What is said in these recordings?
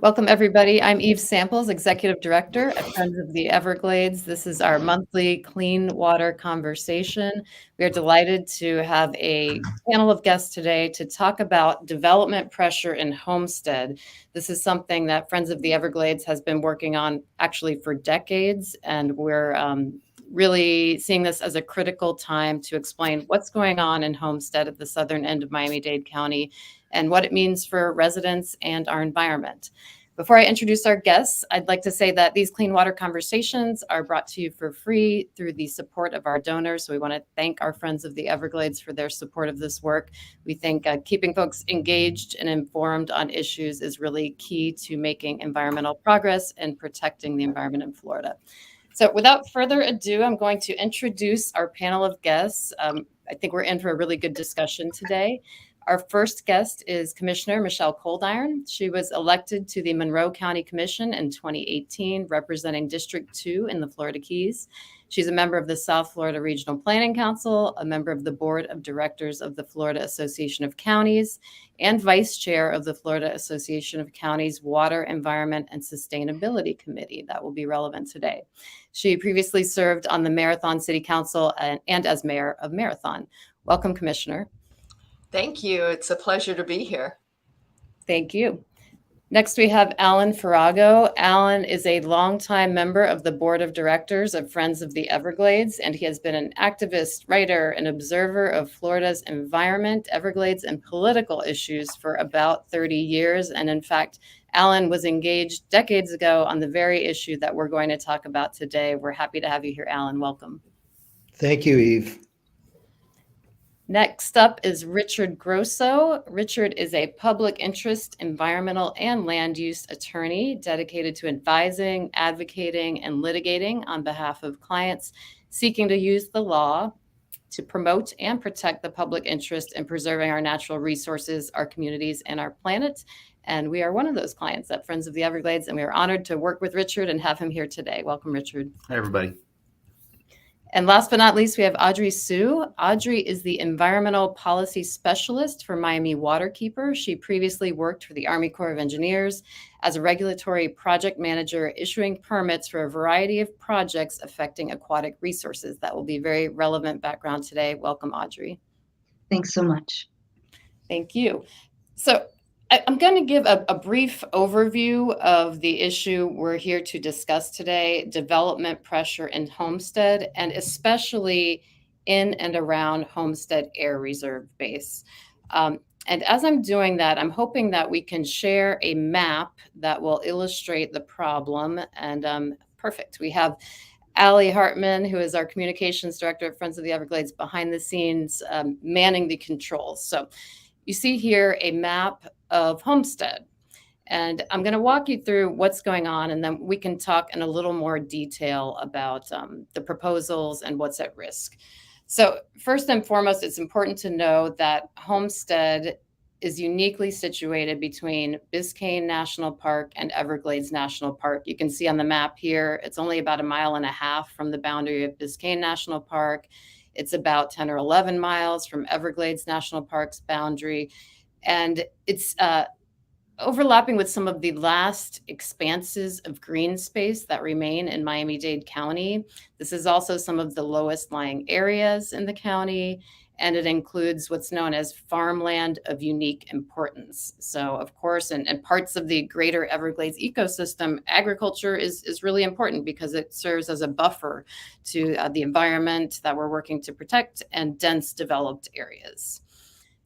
Welcome, everybody. I'm Eve Samples, Executive Director at Friends of the Everglades. This is our monthly clean water conversation. We are delighted to have a panel of guests today to talk about development pressure in Homestead. This is something that Friends of the Everglades has been working on actually for decades, and we're really seeing this as a critical time to explain what's going on in Homestead at the southern end of Miami-Dade County and what it means for residents and our environment. Before I introduce our guests, I'd like to say that these clean water conversations are brought to you for free through the support of our donors. So we want to thank our Friends of the Everglades for their support of this work. We think keeping folks engaged and informed on issues is really key to making environmental progress and protecting the environment in Florida. So without further ado, I'm going to introduce our panel of guests. I think we're in for a really good discussion today. Our first guest is Commissioner Michelle Coldiron. She was elected to the Monroe County Commission in 2018, representing District 2 in the Florida Keys. She's a member of the South Florida Regional Planning Council, a member of the Board of Directors of the Florida Association of Counties, and Vice Chair of the Florida Association of Counties Water, Environment, and Sustainability Committee. That will be relevant today. She previously served on the Marathon City Council and as Mayor of Marathon. Welcome, Commissioner. Thank you. It's a pleasure to be here. Thank you. Next, we have Alan Ferrago. Alan is a longtime member of the Board of Directors of Friends of the Everglades, and he has been an activist, writer, and observer of Florida's environment, Everglades, and political issues for about 30 years. And in fact, Alan was engaged decades ago on the very issue that we're going to talk about today. We're happy to have you here, Alan. Welcome. Thank you, Eve. Next up is Richard Grosso. Richard is a public interest, environmental, and land use attorney dedicated to advising, advocating, and litigating on behalf of clients seeking to use the law to promote and protect the public interest in preserving our natural resources, our communities, and our planet. And we are one of those clients at Friends of the Everglades, and we are honored to work with Richard and have him here today. Welcome, Richard. Hi, everybody. And last but not least, we have Audrey Sue. Audrey is the Environmental Policy Specialist for Miami Waterkeeper. She previously worked for the Army Corps of Engineers as a regulatory project manager, issuing permits for a variety of projects affecting aquatic resources. That will be very relevant background today. Welcome, Audrey. Thanks so much. Thank you. So I'm going to give a brief overview of the issue we're here to discuss today, development pressure in Homestead, and especially in and around Homestead Air Reserve Base. And as I'm doing that, I'm hoping that we can share a map that will illustrate the problem. And perfect. We have Allie Hartman, who is our communications director at Friends of the Everglades, behind the scenes, manning the controls. So you see here a map of Homestead. And I'm going to walk you through what's going on, and then we can talk in a little more detail about the proposals and what's at risk. So first and foremost, it's important to know that Homestead is uniquely situated between Biscayne National Park and Everglades National Park. You can see on the map here, it's only about 1.5 miles from the boundary of Biscayne National Park. It's about 10 or 11 miles from Everglades National Park's boundary. And it's overlapping with some of the last expanses of green space that remain in Miami-Dade County. This is also some of the lowest lying areas in the county, and it includes what's known as farmland of unique importance. So, of course, in parts of the greater Everglades ecosystem, agriculture is really important because it serves as a buffer to the environment that we're working to protect and dense developed areas.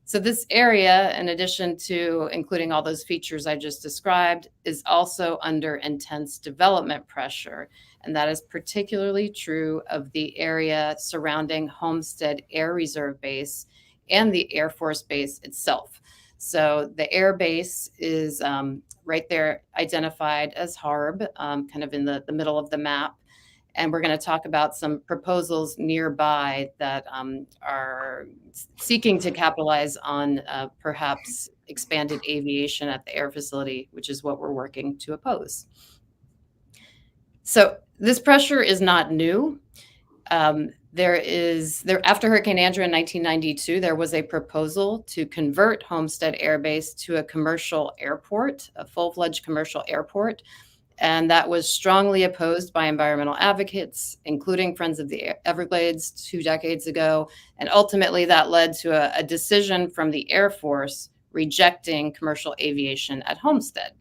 So this area, in addition to including all those features I just described, is also under intense development pressure. And that is particularly true of the area surrounding Homestead Air Reserve Base and the Air Force Base itself. So the air base is right there identified as HARB, kind of in the middle of the map. And we're going to talk about some proposals nearby that are seeking to capitalize on perhaps expanded aviation at the air facility, which is what we're working to oppose. So this pressure is not new. After Hurricane Andrew in 1992, there was a proposal to convert Homestead Air Base to a commercial airport, a full-fledged commercial airport. And that was strongly opposed by environmental advocates, including Friends of the Everglades 2 decades ago. And ultimately, that led to a decision from the Air Force rejecting commercial aviation at Homestead.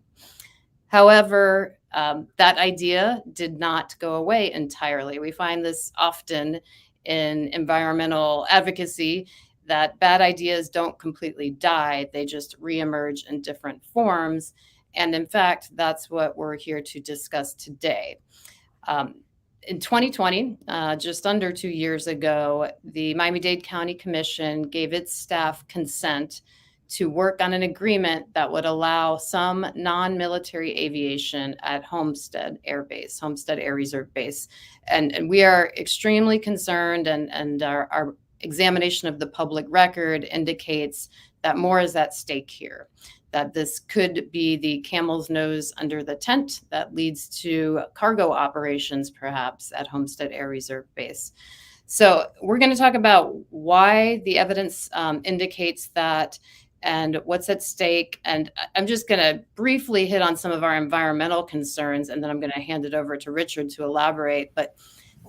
However, that idea did not go away entirely. We find this often in environmental advocacy, that bad ideas don't completely die, they just reemerge in different forms. And in fact, that's what we're here to discuss today. In 2020, just under 2 years ago, the Miami-Dade County Commission gave its staff consent to work on an agreement that would allow some non-military aviation at Homestead Air Base, Homestead Air Reserve Base. And we are extremely concerned, and our examination of the public record indicates that more is at stake here, that this could be the camel's nose under the tent that leads to cargo operations, perhaps, at Homestead Air Reserve Base. So we're going to talk about why the evidence indicates that and what's at stake. And I'm just going to briefly hit on some of our environmental concerns, and then I'm going to hand it over to Richard to elaborate. But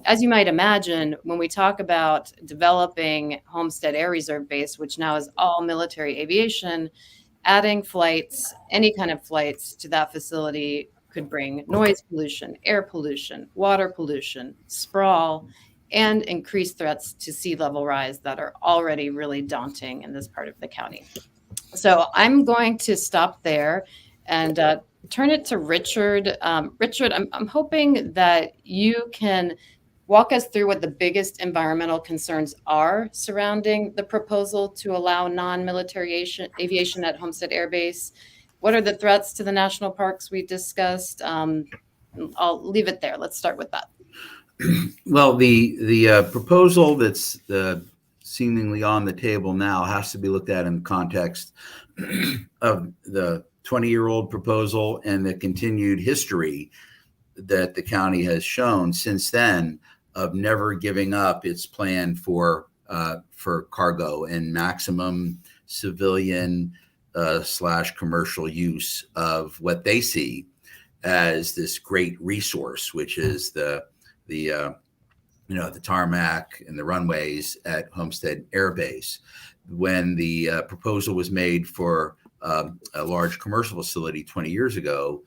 as you might imagine, when we talk about developing Homestead Air Reserve Base, which now is all military aviation, adding flights, any kind of flights to that facility could bring noise pollution, air pollution, water pollution, sprawl, and increased threats to sea level rise that are already really daunting in this part of the county. So I'm going to stop there and turn it to Richard. Richard, I'm hoping that you can walk us through what the biggest environmental concerns are surrounding the proposal to allow non-military aviation at Homestead Air Base. What are the threats to the national parks we discussed? I'll leave it there. Let's start with that. Well, the proposal that's seemingly on the table now has to be looked at in the context of the 20-year-old proposal and the continued history that the county has shown since then of never giving up its plan for cargo and maximum civilian / commercial use of what they see as this great resource, which is the tarmac and the runways at Homestead Air Base. When the proposal was made for a large commercial facility 20 years ago,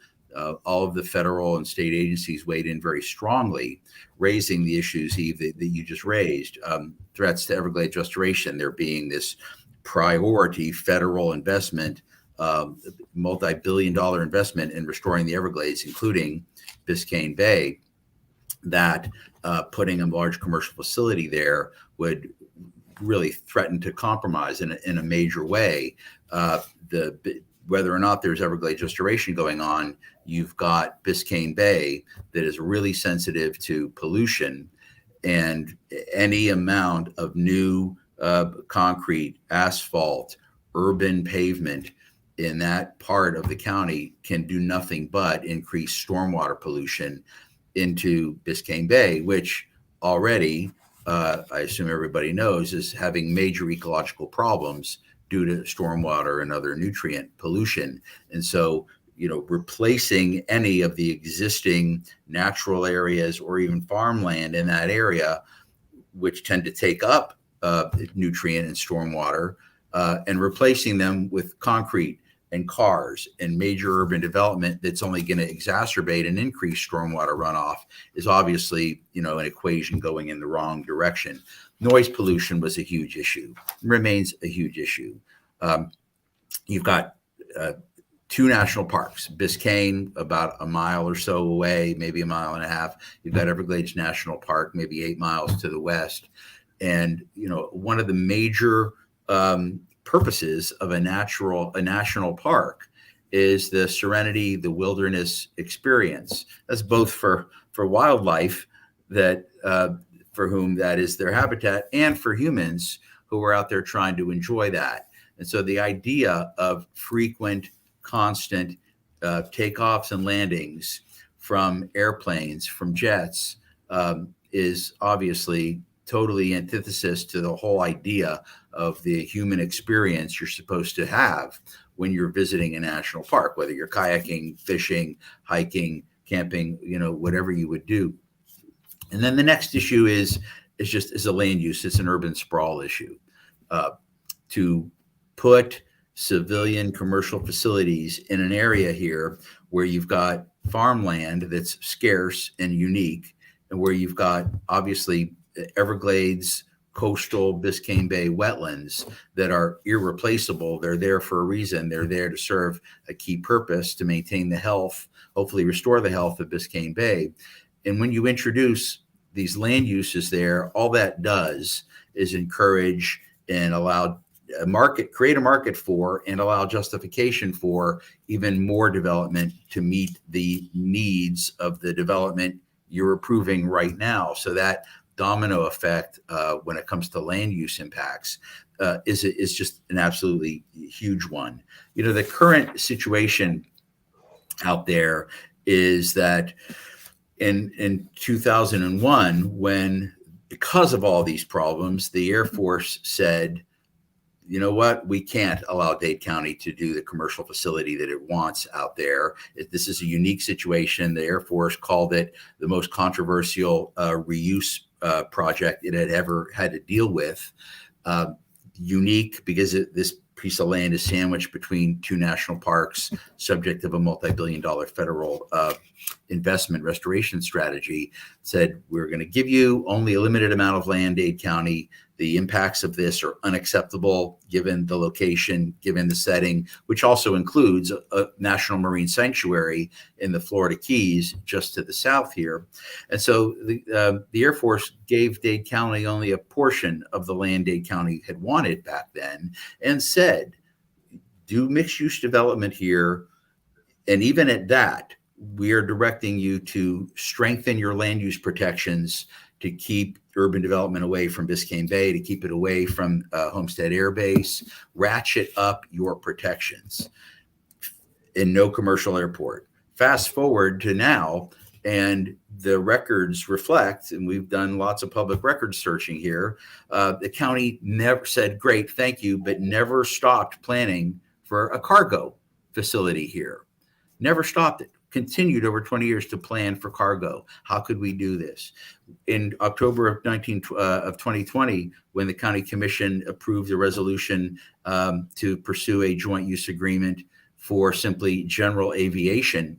all of the federal and state agencies weighed in very strongly, raising the issues, Eve, that you just raised. Threats to Everglades restoration, there being this priority federal investment, multi-billion-dollar investment in restoring the Everglades, including Biscayne Bay, that putting a large commercial facility there would really threaten to compromise in a major way whether or not there's Everglades restoration going on. You've got Biscayne Bay that is really sensitive to pollution, and any amount of new concrete, asphalt, urban pavement in that part of the county can do nothing but increase stormwater pollution into Biscayne Bay, which already, I assume everybody knows, is having major ecological problems due to stormwater and other nutrient pollution. And so, replacing any of the existing natural areas or even farmland in that area, which tend to take up nutrient and stormwater, and replacing them with concrete and cars and major urban development that's only going to exacerbate and increase stormwater runoff is obviously, an equation going in the wrong direction. Noise pollution was a huge issue, remains a huge issue. You've got 2 national parks, Biscayne about a mile or so away, maybe a mile and a half. You've got Everglades National Park, maybe 8 miles to the west. And, one of the major purposes of a national park is the serenity, the wilderness experience. That's both for wildlife that for whom that is their habitat, and for humans who are out there trying to enjoy that. And so the idea of frequent, constant takeoffs and landings from airplanes, from jets, is obviously totally antithesis to the whole idea of the human experience you're supposed to have when you're visiting a national park, whether you're kayaking, fishing, hiking, camping, whatever you would do. And then the next issue is a land use. It's an urban sprawl issue. To put civilian commercial facilities in an area here where you've got farmland that's scarce and unique, and where you've got obviously Everglades, coastal Biscayne Bay wetlands that are irreplaceable. They're there for a reason. They're there to serve a key purpose, to maintain the health, hopefully restore the health of Biscayne Bay. And when you introduce these land uses there, all that does is encourage and allow create a market for, and allow justification for even more development to meet the needs of the development you're approving right now. So that domino effect when it comes to land use impacts is just an absolutely huge one. The current situation out there is that in 2001, when, because of all these problems, the Air Force said, you know what, we can't allow Dade County to do the commercial facility that it wants out there. This is a unique situation. The Air Force called it the most controversial reuse project it had ever had to deal with. Unique because this piece of land is sandwiched between two national parks, subject of a multi-billion-dollar federal investment restoration strategy. Said, we're going to give you only a limited amount of land, Dade County. The impacts of this are unacceptable given the location, given the setting, which also includes a national marine sanctuary in the Florida Keys, just to the south here. And so the Air Force gave Dade County only a portion of the land Dade County had wanted back then, and said, do mixed use development here. And even at that, we are directing you to strengthen your land use protections to keep urban development away from Biscayne Bay, to keep it away from Homestead Air Base, ratchet up your protections in no commercial airport. Fast forward to now, and the records reflect, and we've done lots of public record searching here, the county never said, great, thank you, but never stopped planning for a cargo facility here. Never stopped it. Continued over 20 years to plan for cargo. How could we do this? In October of 2020, when the county commission approved a resolution to pursue a joint use agreement for simply general aviation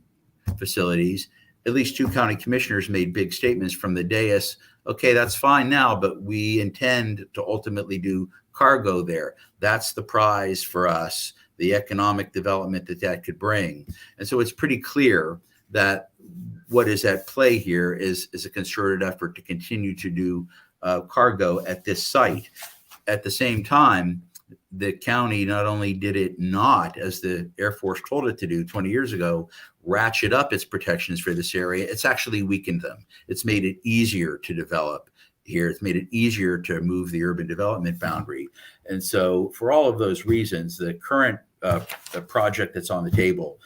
facilities, at least two county commissioners made big statements from the dais. Okay, that's fine now, but we intend to ultimately do cargo there. That's the prize for us, the economic development that could bring. And so it's pretty clear that what is at play here is a concerted effort to continue to do cargo at this site. At the same time, the county not only did it not, as the Air Force told it to do 20 years ago, ratchet up its protections for this area, it's actually weakened them. It's made it easier to develop here. It's made it easier to move the urban development boundary. And so for all of those reasons, the current project that's on the table,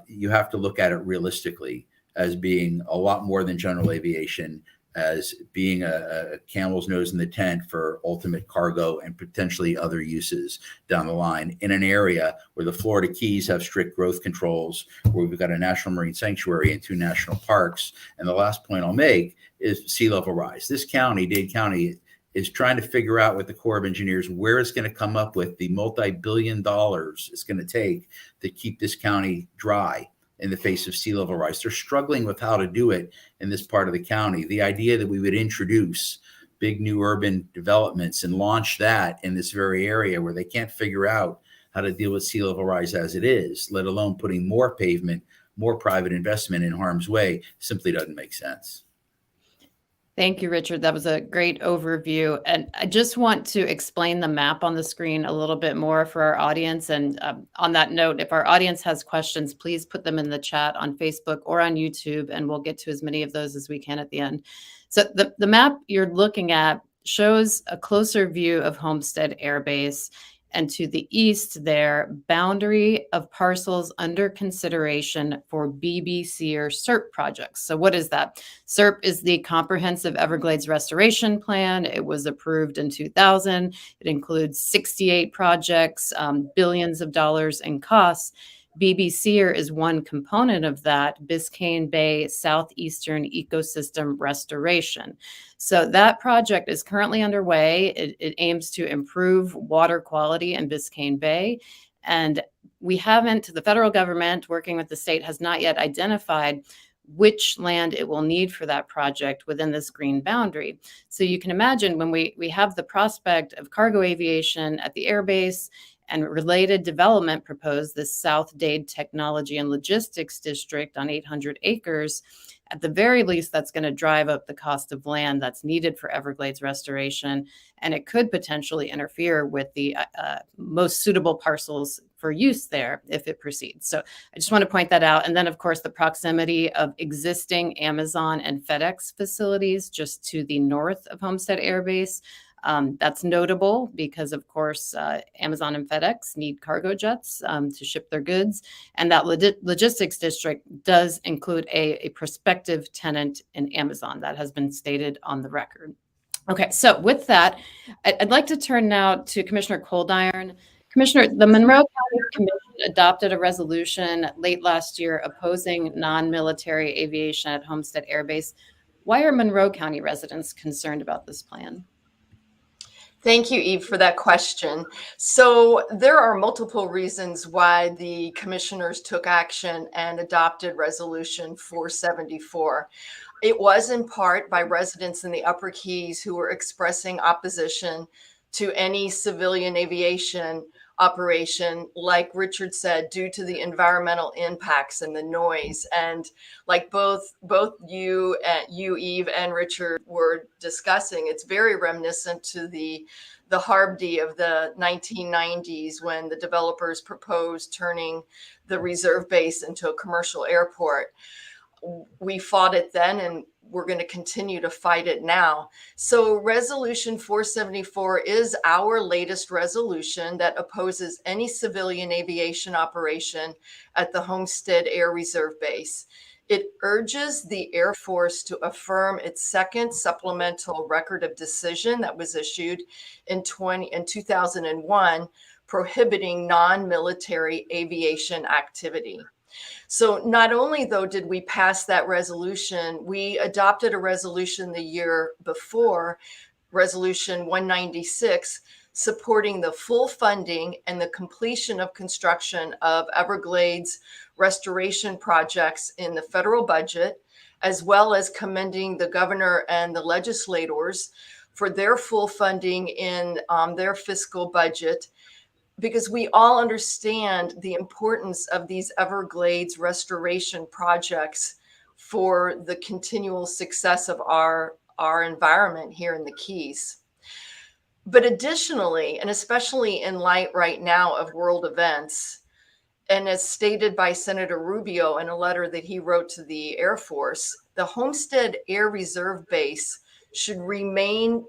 you have to look at it realistically as being a lot more than general aviation, as being a camel's nose in the tent for ultimate cargo and potentially other uses down the line in an area where the Florida Keys have strict growth controls, where we've got a national marine sanctuary and two national parks. And the last point I'll make is sea level rise. This county, Dade County, is trying to figure out with the Corps of Engineers where it's going to come up with the multi-billion dollars it's going to take to keep this county dry in the face of sea level rise. They're struggling with how to do it in this part of the county. The idea that we would introduce big new urban developments and launch that in this very area where they can't figure out how to deal with sea level rise as it is, let alone putting more pavement, more private investment in harm's way, simply doesn't make sense. Thank you, Richard. That was a great overview. And I just want to explain the map on the screen a little bit more for our audience. And on that note, if our audience has questions, please put them in the chat on Facebook or on YouTube, and we'll get to as many of those as we can at the end. So the map you're looking at shows a closer view of Homestead Air Base. and to the east there, boundary of parcels under consideration for BBC or SERP projects. So what is that? SERP is the Comprehensive Everglades Restoration Plan. It was approved in 2000. It includes 68 projects, billions of dollars in costs. BBCR is one component of that, Biscayne Bay Southeastern Ecosystem Restoration. So that project is currently underway. It aims to improve water quality in Biscayne Bay. And the federal government working with the state has not yet identified which land it will need for that project within this green boundary. So you can imagine when we have the prospect of cargo aviation at the airbase and related development proposed, this South Dade Technology and Logistics District on 800 acres, at the very least, that's going to drive up the cost of land that's needed for Everglades restoration, and it could potentially interfere with the most suitable parcels for use there if it proceeds. So I just want to point that out. And then, of course, the proximity of existing Amazon and FedEx facilities just to the north of Homestead Air Base. That's notable because, of course, Amazon and FedEx need cargo jets to ship their goods. And that logistics district does include a prospective tenant in Amazon. That has been stated on the record. Okay, so with that, I'd like to turn now to Commissioner Coldiron. Commissioner, the Monroe County Commission adopted a resolution late last year opposing non-military aviation at Homestead Air Base. Why are Monroe County residents concerned about this plan? Thank you, Eve, for that question. So there are multiple reasons why the commissioners took action and adopted Resolution 474. It was in part by residents in the Upper Keys who were expressing opposition to any civilian aviation operation, like Richard said, due to the environmental impacts and the noise. And like both you, Eve, and Richard were discussing, it's very reminiscent to the Harbdy of the 1990s when the developers proposed turning the reserve base into a commercial airport. We fought it then, and we're going to continue to fight it now. So Resolution 474 is our latest resolution that opposes any civilian aviation operation at the Homestead Air Reserve Base. It urges the Air Force to affirm its second supplemental record of decision that was issued in 2001, prohibiting non-military aviation activity. So not only, though, did we pass that resolution, we adopted a resolution the year before, Resolution 196, supporting the full funding and the completion of construction of Everglades restoration projects in the federal budget, as well as commending the governor and the legislators for their full funding in their fiscal budget, because we all understand the importance of these Everglades restoration projects for the continual success of our environment here in the Keys. But additionally, and especially in light right now of world events, and as stated by Senator Rubio in a letter that he wrote to the Air Force, the Homestead Air Reserve Base should remain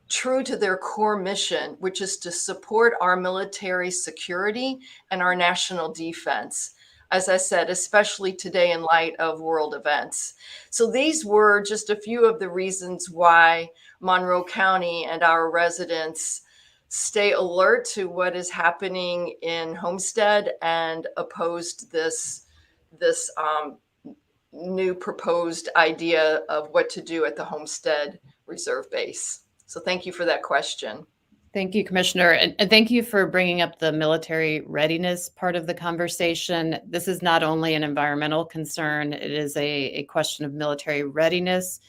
true to their core mission, which is to support our military security and our national defense. As I said, especially today in light of world events. So these were just a few of the reasons why Monroe County and our residents stay alert to what is happening in Homestead and opposed this new proposed idea of what to do at the Homestead Reserve Base. So thank you for that question. Thank you, Commissioner. And thank you for bringing up the military readiness part of the conversation. This is not only an environmental concern, it is a question of military readiness.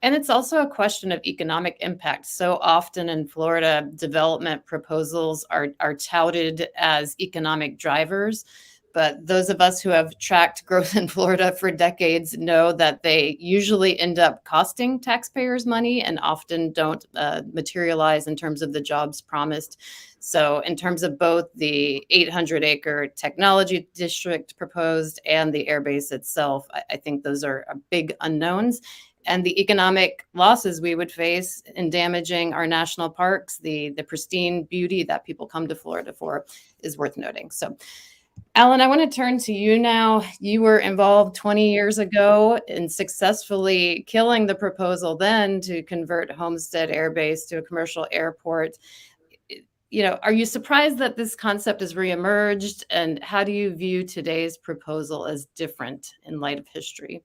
And it's also a question of economic impact. So often in Florida, development proposals are touted as economic drivers. But those of us who have tracked growth in Florida for decades know that they usually end up costing taxpayers money and often don't materialize in terms of the jobs promised. So in terms of both the 800-acre technology district proposed and the airbase itself, I think those are big unknowns. and the economic losses we would face in damaging our national parks, the pristine beauty that people come to Florida for, is worth noting. So, Alan, I want to turn to you now. You were involved 20 years ago in successfully killing the proposal then to convert Homestead Air Base to a commercial airport. Are you surprised that this concept has reemerged? And how do you view today's proposal as different in light of history?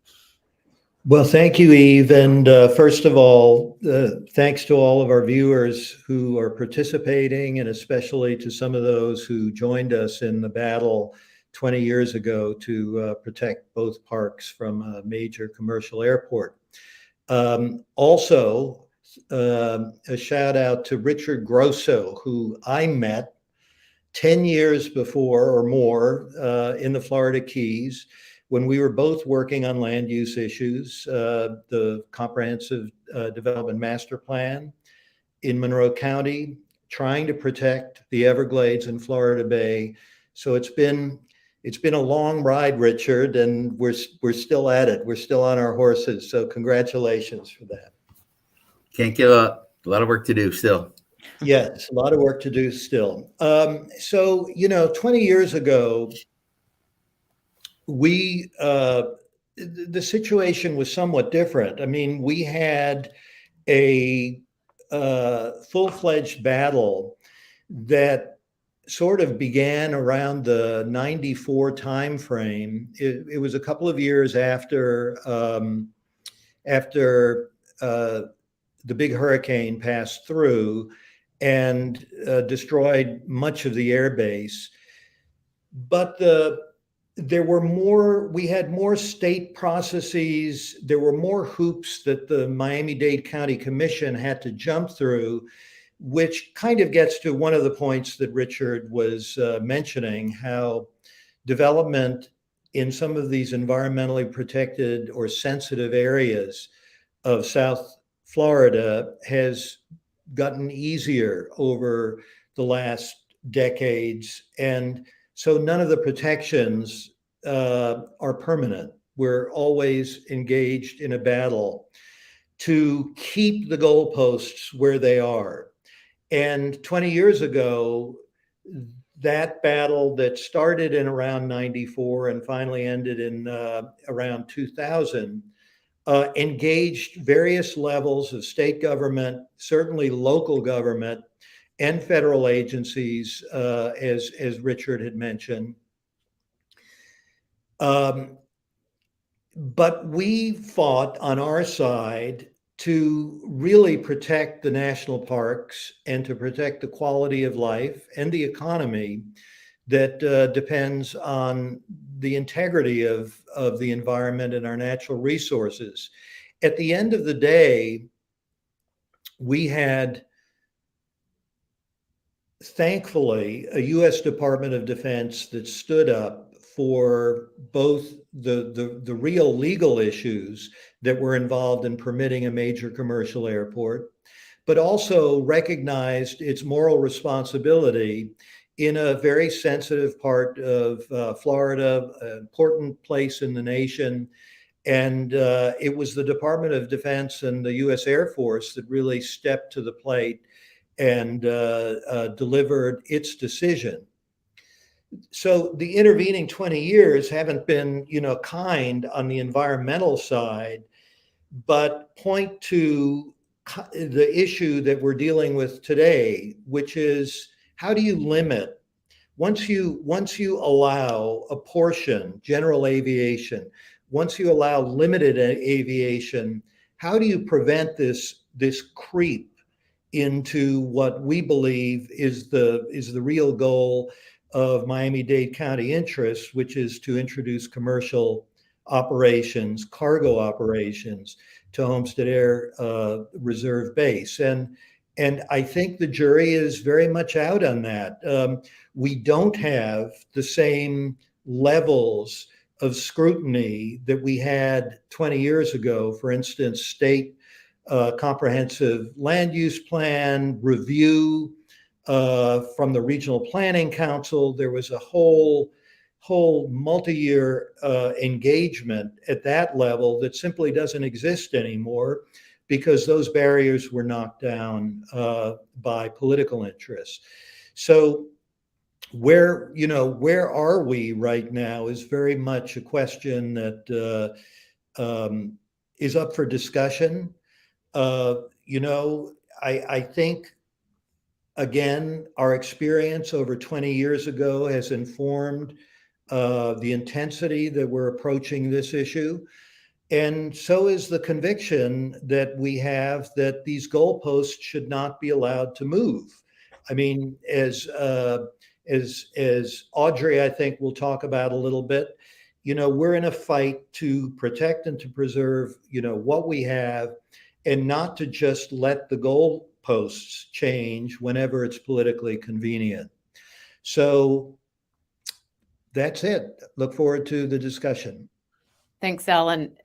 Well, thank you, Eve. And first of all, thanks to all of our viewers who are participating, and especially to some of those who joined us in the battle 20 years ago to protect both parks from a major commercial airport. Also, a shout out to Richard Grosso, who I met 10 years before or more in the Florida Keys, when we were both working on land use issues, the Comprehensive Development Master Plan in Monroe County, trying to protect the Everglades and Florida Bay. So it's been a long ride, Richard, and we're still at it. We're still on our horses. So congratulations for that. Can't give up. A lot of work to do still. Yes, a lot of work to do still. So 20 years ago, the situation was somewhat different. I mean, we had a full-fledged battle that sort of began around the 94 timeframe. It was a couple of years after the big hurricane passed through and destroyed much of the air base. But we had more state processes. There were more hoops that the Miami-Dade County Commission had to jump through, which kind of gets to one of the points that Richard was mentioning, how development in some of these environmentally protected or sensitive areas of South Florida has gotten easier over the last decades. And so none of the protections are permanent. We're always engaged in a battle to keep the goalposts where they are. And 20 years ago, that battle that started in around 94 and finally ended in around 2000 engaged various levels of state government, certainly local government, and federal agencies, as Richard had mentioned. But we fought on our side to really protect the national parks and to protect the quality of life and the economy that depends on the integrity of the environment and our natural resources. At the end of the day, we had, thankfully, a U.S. Department of Defense that stood up for both the real legal issues that were involved in permitting a major commercial airport, but also recognized its moral responsibility in a very sensitive part of Florida, an important place in the nation. And it was the Department of Defense and the U.S. Air Force that really stepped to the plate and delivered its decision. So the intervening 20 years haven't been, kind on the environmental side, but point to the issue that we're dealing with today, which is, how do you limit, once you allow a portion, general aviation, once you allow limited aviation, how do you prevent this creep into what we believe is the real goal of Miami-Dade County interests, which is to introduce commercial operations, cargo operations to Homestead Air Reserve Base. And I think the jury is very much out on that. We don't have the same levels of scrutiny that we had 20 years ago. For instance, state comprehensive land use plan review from the Regional Planning Council. There was a whole whole multi-year engagement at that level that simply doesn't exist anymore because those barriers were knocked down by political interests. So where are we right now is very much a question that is up for discussion. I think, again, our experience over 20 years ago has informed the intensity that we're approaching this issue. And so is the conviction that we have that these goalposts should not be allowed to move. I mean, as Audrey, I think, will talk about a little bit, we're in a fight to protect and to preserve, what we have, and not to just let the goalposts change whenever it's politically convenient. So that's it. Look forward to the discussion. Thanks, Alan.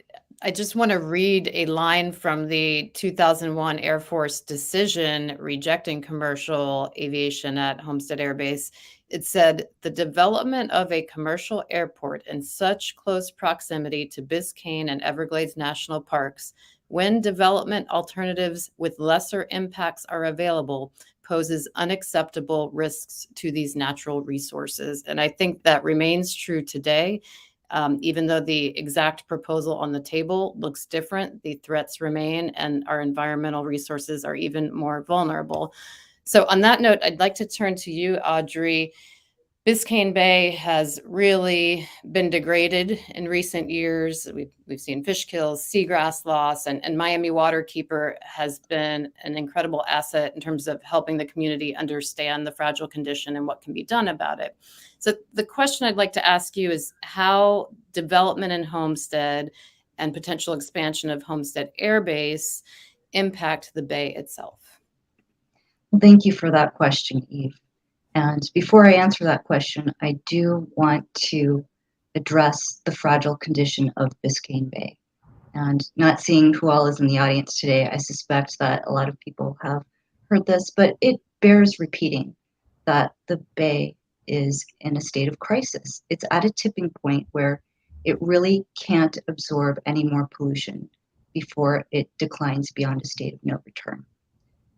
I just want to read a line from the 2001 Air Force decision rejecting commercial aviation at Homestead Air Base. It said, the development of a commercial airport in such close proximity to Biscayne and Everglades National Parks, when development alternatives with lesser impacts are available, poses unacceptable risks to these natural resources. And I think that remains true today. Even though the exact proposal on the table looks different, the threats remain and our environmental resources are even more vulnerable. So on that note, I'd like to turn to you, Audrey. Biscayne Bay has really been degraded in recent years. We've seen fish kills, seagrass loss, and Miami Waterkeeper has been an incredible asset in terms of helping the community understand the fragile condition and what can be done about it. So the question I'd like to ask you is how development in Homestead and potential expansion of Homestead Air Base impact the bay itself? Thank you for that question, Eve. And before I answer that question, I do want to address the fragile condition of Biscayne Bay. And not seeing who all is in the audience today, I suspect that a lot of people have heard this, but it bears repeating that the bay is in a state of crisis. It's at a tipping point where it really can't absorb any more pollution before it declines beyond a state of no return.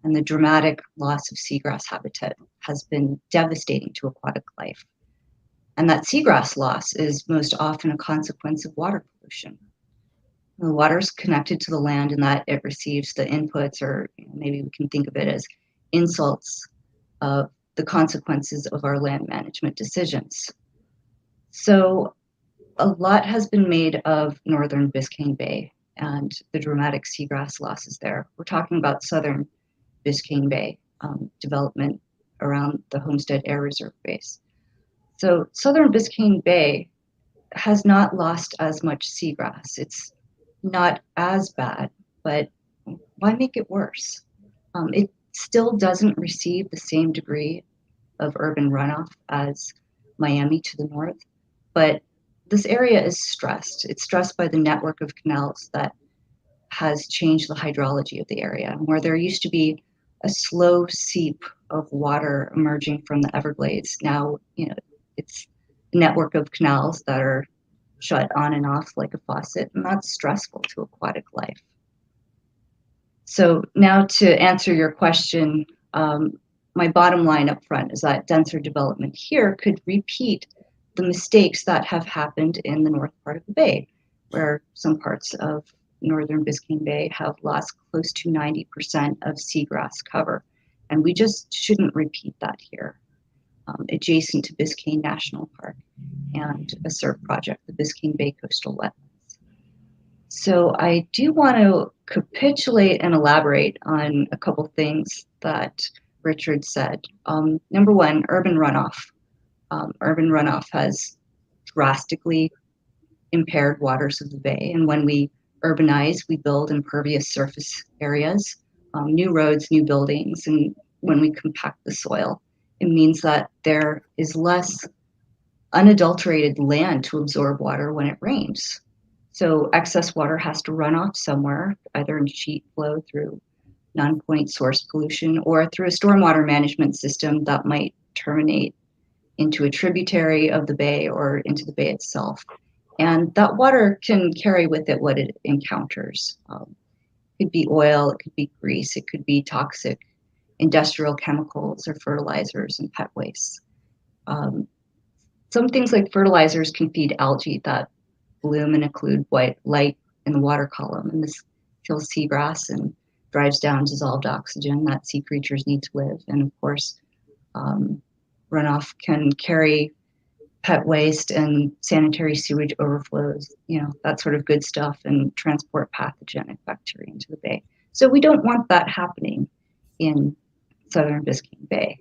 And the dramatic loss of seagrass habitat has been devastating to aquatic life. And that seagrass loss is most often a consequence of water pollution. The water is connected to the land in that it receives the inputs, or maybe we can think of it as insults of the consequences of our land management decisions. So a lot has been made of northern Biscayne Bay and the dramatic seagrass losses there. We're talking about southern Biscayne Bay development around the Homestead Air Reserve Base. So southern Biscayne Bay has not lost as much seagrass. It's not as bad, but why make it worse? It still doesn't receive the same degree of urban runoff as Miami to the north, but this area is stressed. It's stressed by the network of canals that has changed the hydrology of the area. Where there used to be a slow seep of water emerging from the Everglades, now it's a network of canals that are shut on and off like a faucet, and that's stressful to aquatic life. So now to answer your question, my bottom line up front is that denser development here could repeat the mistakes that have happened in the north part of the bay, where some parts of northern Biscayne Bay have lost close to 90% of seagrass cover. And we just shouldn't repeat that here. Adjacent to Biscayne National Park and a SURF project, the Biscayne Bay Coastal Wetlands. So I do want to capitulate and elaborate on a couple things that Richard said. Number one, urban runoff. Urban runoff has drastically impaired waters of the bay. And when we urbanize, we build impervious surface areas, new roads, new buildings, and when we compact the soil, it means that there is less unadulterated land to absorb water when it rains. So excess water has to run off somewhere, either in sheet flow through non-point source pollution or through a stormwater management system that might terminate into a tributary of the bay or into the bay itself. And that water can carry with it what it encounters. It could be oil, it could be grease, it could be toxic industrial chemicals or fertilizers and pet waste. Some things like fertilizers can feed algae that bloom and include white light in the water column, and this kills seagrass and drives down dissolved oxygen that sea creatures need to live. And of course, runoff can carry pet waste and sanitary sewage overflows, that sort of good stuff, and transport pathogenic bacteria into the bay. So we don't want that happening in southern Biscayne Bay.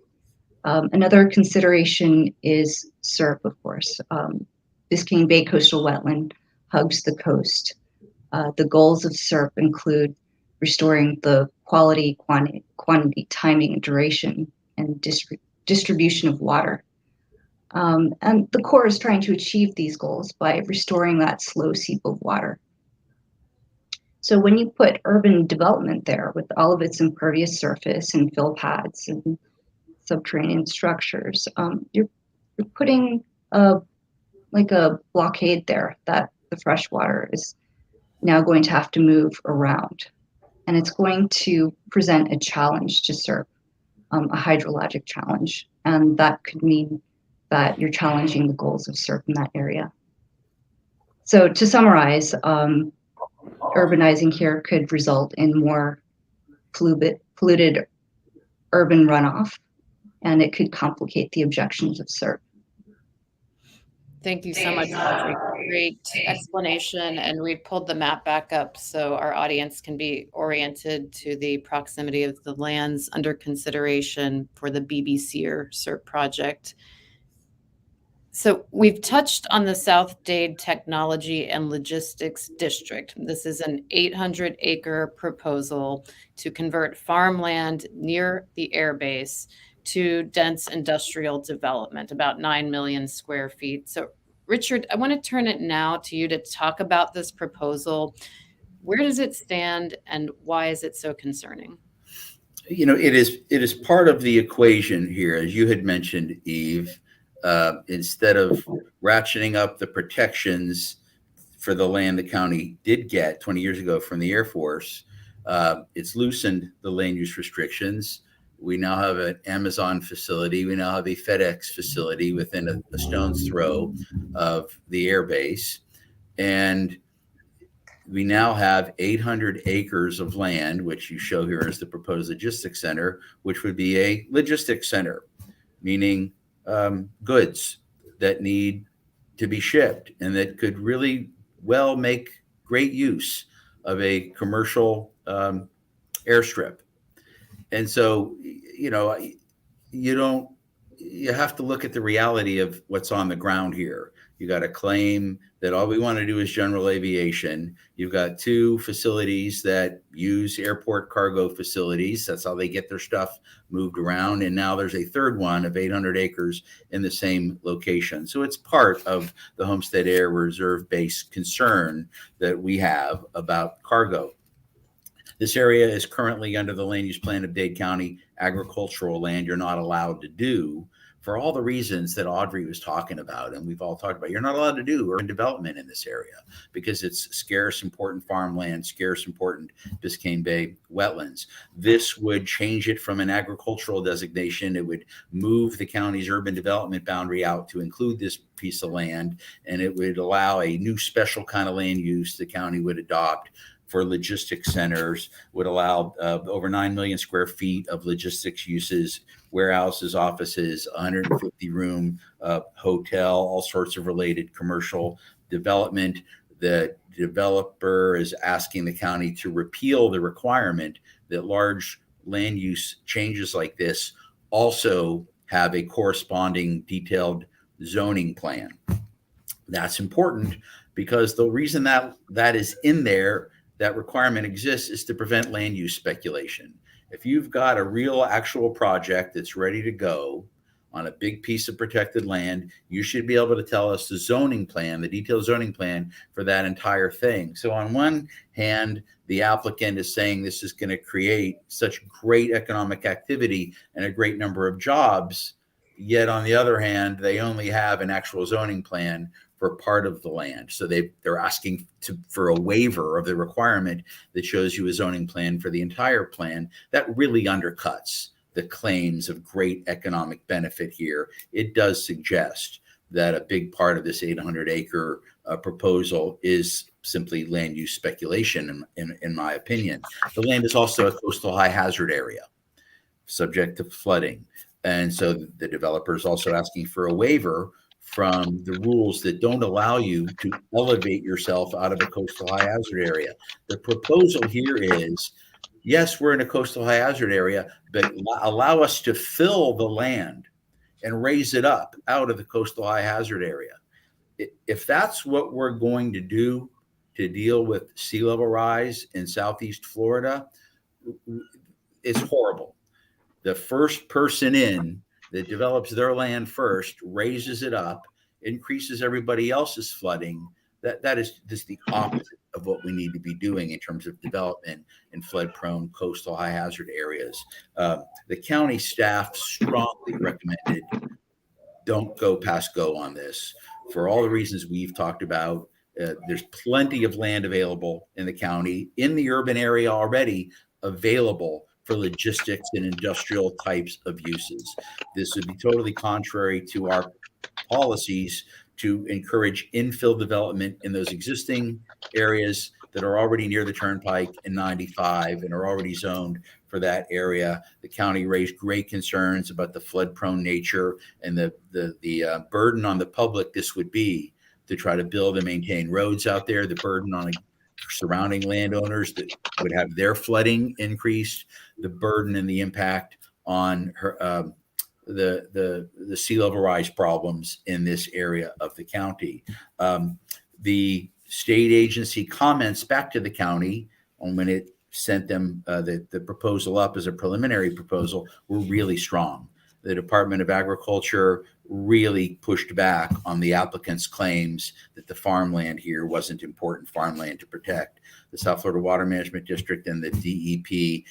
Another consideration is SERP, of course. Biscayne Bay coastal wetland hugs the coast. The goals of SERP include restoring the quality, quantity, timing, and duration, and distribution of water. And the Corps is trying to achieve these goals by restoring that slow seep of water. So when you put urban development there with all of its impervious surface and fill pads and subterranean structures, you're putting a blockade there that the fresh water is now going to have to move around. And it's going to present a challenge to SERP, a hydrologic challenge. And that could mean that you're challenging the goals of SERP in that area. So to summarize, urbanizing here could result in more polluted urban runoff, and it could complicate the objections of SERP. Thank you so much, Audrey. Great explanation. And we pulled the map back up so our audience can be oriented to the proximity of the lands under consideration for the BBC or SERP project. So we've touched on the South Dade Technology and Logistics District. This is an 800-acre proposal to convert farmland near the airbase to dense industrial development, about 9 million square feet. So Richard, I want to turn it now to you to talk about this proposal. Where does it stand and why is it so concerning? It is part of the equation here, as you had mentioned, Eve. Instead of ratcheting up the protections for the land the county did get 20 years ago from the Air Force, it's loosened the land use restrictions. We now have an Amazon facility. We now have a FedEx facility within a stone's throw of the air base. And we now have 800 acres of land, which you show here as the proposed logistics center, which would be a logistics center, meaning goods that need to be shipped and that could really well make great use of a commercial airstrip. And so, you have to look at the reality of what's on the ground here. You got a claim that all we want to do is general aviation. You've got two facilities that use airport cargo facilities. That's how they get their stuff moved around. And now there's a third one of 800 acres in the same location. So it's part of the Homestead Air Reserve Base concern that we have about cargo. This area is currently under the land use plan of Dade County agricultural land. You're not allowed to do for all the reasons that Audrey was talking about, and we've all talked about. You're not allowed to do urban development in this area because it's scarce, important farmland, scarce, important Biscayne Bay wetlands. This would change it from an agricultural designation. It would move the county's urban development boundary out to include this piece of land, and it would allow a new special kind of land use the county would adopt for logistics centers, would allow over 9 million square feet of logistics uses, warehouses, offices, 150 room hotel, all sorts of related commercial development. The developer is asking the county to repeal the requirement that large land use changes like this also have a corresponding detailed zoning plan. That's important because the reason that is in there, that requirement exists, is to prevent land use speculation. If you've got a real actual project that's ready to go on a big piece of protected land, you should be able to tell us the zoning plan, the detailed zoning plan for that entire thing. So on one hand, the applicant is saying this is going to create such great economic activity and a great number of jobs. Yet on the other hand, they only have an actual zoning plan for part of the land. So they're asking for a waiver of the requirement that shows you a zoning plan for the entire plan. That really undercuts the claims of great economic benefit here. It does suggest that a big part of this 800-acre proposal is simply land use speculation, in my opinion. The land is also a coastal high hazard area, subject to flooding. And so the developer is also asking for a waiver from the rules that don't allow you to elevate yourself out of a coastal high hazard area. The proposal here is, yes, we're in a coastal high hazard area, but allow us to fill the land and raise it up out of the coastal high hazard area. If that's what we're going to do to deal with sea level rise in Southeast Florida, it's horrible. The first person in that develops their land first, raises it up, increases everybody else's flooding. That is just the opposite of what we need to be doing in terms of development in flood-prone coastal high hazard areas. The county staff strongly recommended don't go past go on this for all the reasons we've talked about. There's plenty of land available in the county, in the urban area already available for logistics and industrial types of uses. This would be totally contrary to our policies to encourage infill development in those existing areas that are already near the turnpike and 95 and are already zoned for that area. The county raised great concerns about the flood-prone nature and the burden on the public this would be to try to build and maintain roads out there, the burden on surrounding landowners that would have their flooding increased, the burden and the impact on the sea level rise problems in this area of the county. The state agency comments back to the county on when it sent them the proposal up as a preliminary proposal were really strong. The Department of Agriculture really pushed back on the applicant's claims that the farmland here wasn't important farmland to protect. The South Florida Water Management District and the DEP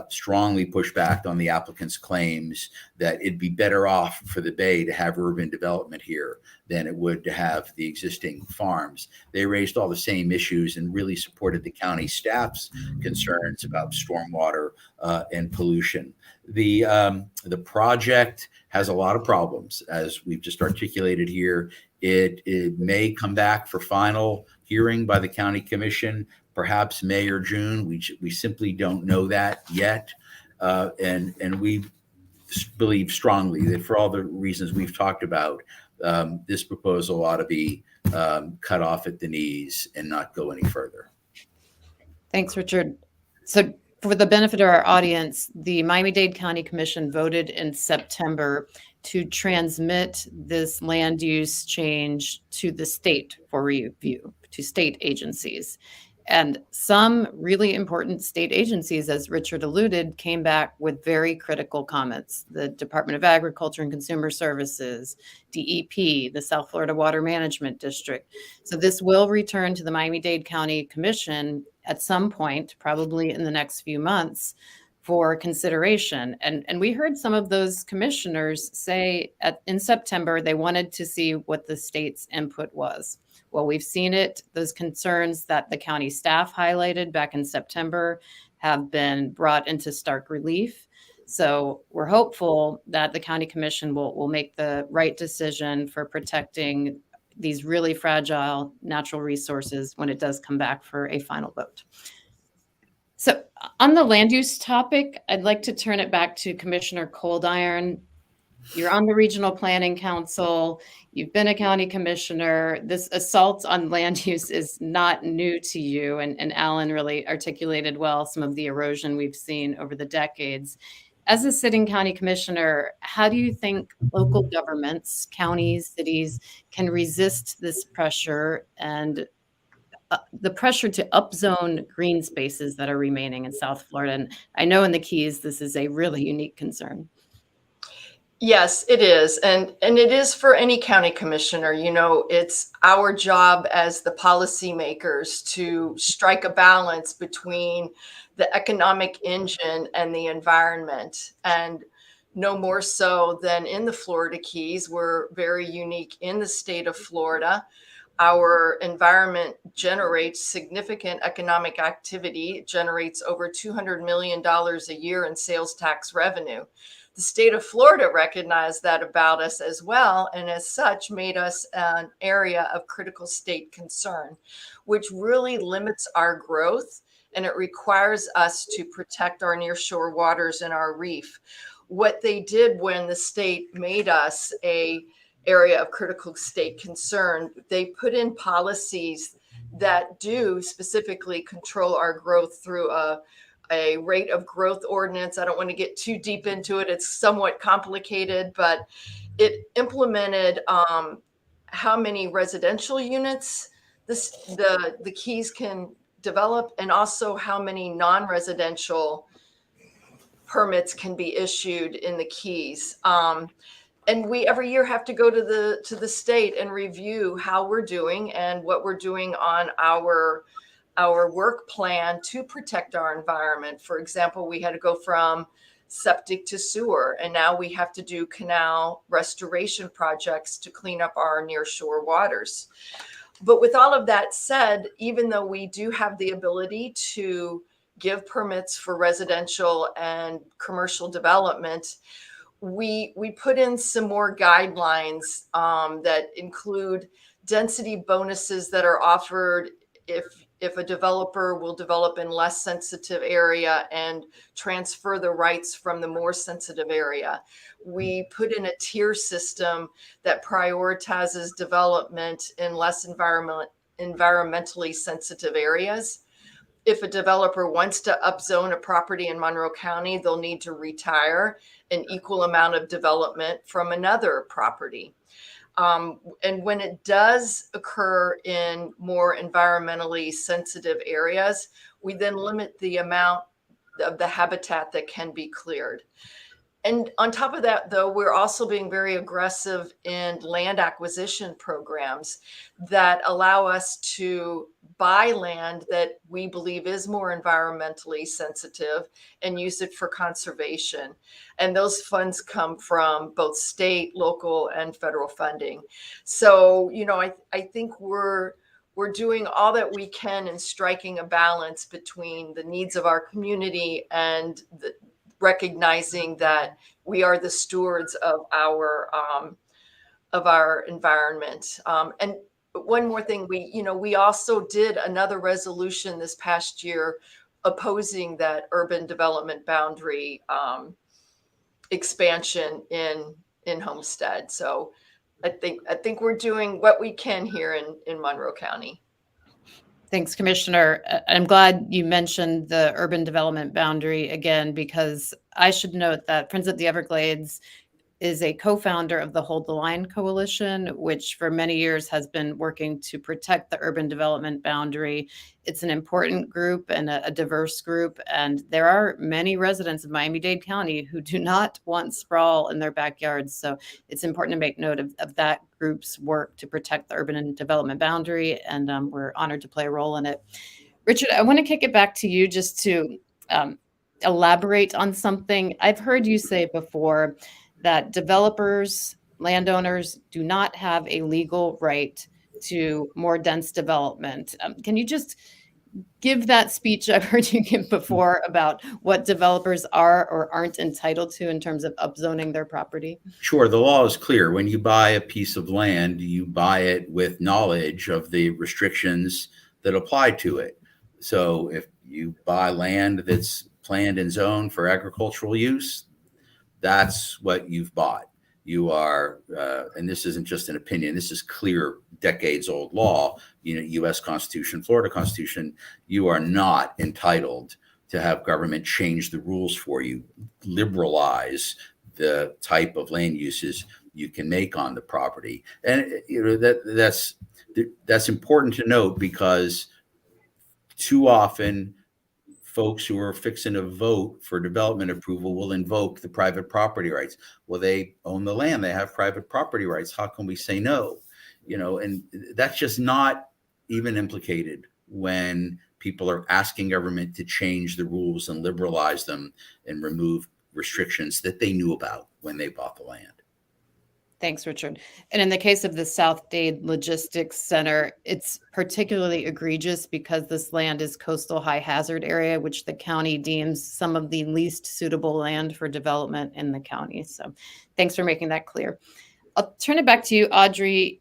strongly pushed back on the applicant's claims that it'd be better off for the Bay to have urban development here than it would to have the existing farms. They raised all the same issues and really supported the county staff's concerns about stormwater and pollution. The project has a lot of problems, as we've just articulated here. It may come back for final hearing by the county commission, perhaps May or June. We simply don't know that yet. And we believe strongly that for all the reasons we've talked about, this proposal ought to be cut off at the knees and not go any further. Thanks, Richard. So for the benefit of our audience, the Miami-Dade County Commission voted in September to transmit this land use change to the state for review, to state agencies. And some really important state agencies, as Richard alluded, came back with very critical comments. The Department of Agriculture and Consumer Services, DEP, the South Florida Water Management District. So this will return to the Miami-Dade County Commission at some point, probably in the next few months, for consideration. And we heard some of those commissioners say in September they wanted to see what the state's input was. Well, we've seen it. Those concerns that the county staff highlighted back in September have been brought into stark relief. So we're hopeful that the county commission will make the right decision for protecting these really fragile natural resources when it does come back for a final vote. So on the land use topic, I'd like to turn it back to Commissioner Coldiron. You're on the Regional Planning Council. You've been a county commissioner. This assault on land use is not new to you. And Alan really articulated well some of the erosion we've seen over the decades. As a sitting county commissioner, how do you think local governments, counties, cities can resist this pressure and the pressure to upzone green spaces that are remaining in South Florida? And I know in the Keys, this is a really unique concern. Yes, it is. And it is for any county commissioner. You know, it's our job as the policymakers to strike a balance between the economic engine and the environment. And no more so than in the Florida Keys. We're very unique in the state of Florida. Our environment generates significant economic activity. It generates over $200 million a year in sales tax revenue. The state of Florida recognized that about us as well, and as such made us an area of critical state concern, which really limits our growth, and it requires us to protect our nearshore waters and our reef. What they did when the state made us a area of critical state concern, they put in policies that do specifically control our growth through a rate of growth ordinance. I don't want to get too deep into it. It's somewhat complicated, but it implemented how many residential units the Keys can develop, and also how many non-residential permits can be issued in the Keys. And we every year have to go to the state and review how we're doing and what we're doing on our work plan to protect our environment. For example, we had to go from septic to sewer, and now we have to do canal restoration projects to clean up our nearshore waters. But with all of that said, even though we do have the ability to give permits for residential and commercial development, we put in some more guidelines that include density bonuses that are offered if a developer will develop in less sensitive area and transfer the rights from the more sensitive area. We put in a tier system that prioritizes development in less environmentally sensitive areas. If a developer wants to upzone a property in Monroe County, they'll need to retire an equal amount of development from another property. And when it does occur in more environmentally sensitive areas, we then limit the amount of the habitat that can be cleared. And on top of that, though, we're also being very aggressive in land acquisition programs that allow us to buy land that we believe is more environmentally sensitive and use it for conservation. And those funds come from both state, local, and federal funding. So, I think we're doing all that we can in striking a balance between the needs of our community and recognizing that we are the stewards of our environment. And one more thing, we also did another resolution this past year opposing that urban development boundary expansion in Homestead. So I think we're doing what we can here in Monroe County. Thanks, Commissioner. I'm glad you mentioned the urban development boundary again, because I should note that Friends of the Everglades is a co-founder of the Hold the Line Coalition, which for many years has been working to protect the urban development boundary. It's an important group and a diverse group, and there are many residents of Miami-Dade County who do not want sprawl in their backyards. So it's important to make note of that group's work to protect the urban development boundary, and we're honored to play a role in it. Richard, I want to kick it back to you just to elaborate on something. I've heard you say before that developers, landowners do not have a legal right to more dense development. Can you just give that speech I've heard you give before about what developers are or aren't entitled to in terms of upzoning their property? Sure. The law is clear. When you buy a piece of land, you buy it with knowledge of the restrictions that apply to it. So if you buy land that's planned and zoned for agricultural use, that's what you've bought. You are, and this isn't just an opinion, this is clear decades old law, U.S. Constitution, Florida Constitution. You are not entitled to have government change the rules for you, liberalize the type of land uses you can make on the property. And that's important to note, because too often folks who are fixing to vote for development approval will invoke the private property rights. Well, they own the land, they have private property rights. How can we say no? And that's just not even implicated when people are asking government to change the rules and liberalize them and remove restrictions that they knew about when they bought the land. Thanks, Richard. And in the case of the South Dade Logistics Center, it's particularly egregious because this land is coastal high hazard area, which the county deems some of the least suitable land for development in the county. So thanks for making that clear. I'll turn it back to you, Audrey.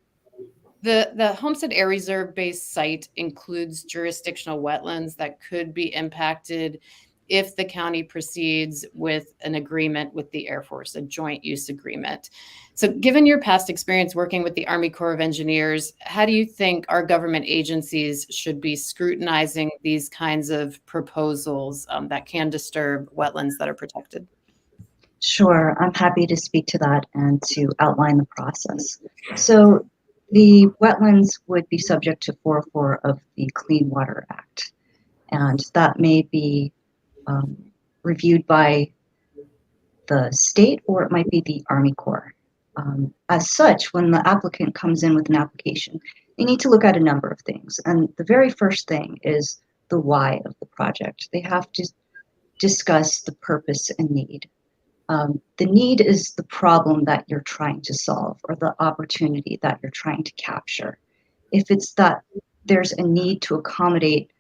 The Homestead Air Reserve Base site includes jurisdictional wetlands that could be impacted if the county proceeds with an agreement with the Air Force, a joint use agreement. So given your past experience working with the Army Corps of Engineers, how do you think our government agencies should be scrutinizing these kinds of proposals that can disturb wetlands that are protected? Sure, I'm happy to speak to that and to outline the process. So the wetlands would be subject to 404 of the Clean Water Act, and that may be reviewed by the state, or it might be the Army Corps. As such, when the applicant comes in with an application, they need to look at a number of things. And the very first thing is the why of the project. They have to discuss the purpose and need. The need is the problem that you're trying to solve or the opportunity that you're trying to capture. If it's that there's a need to accommodate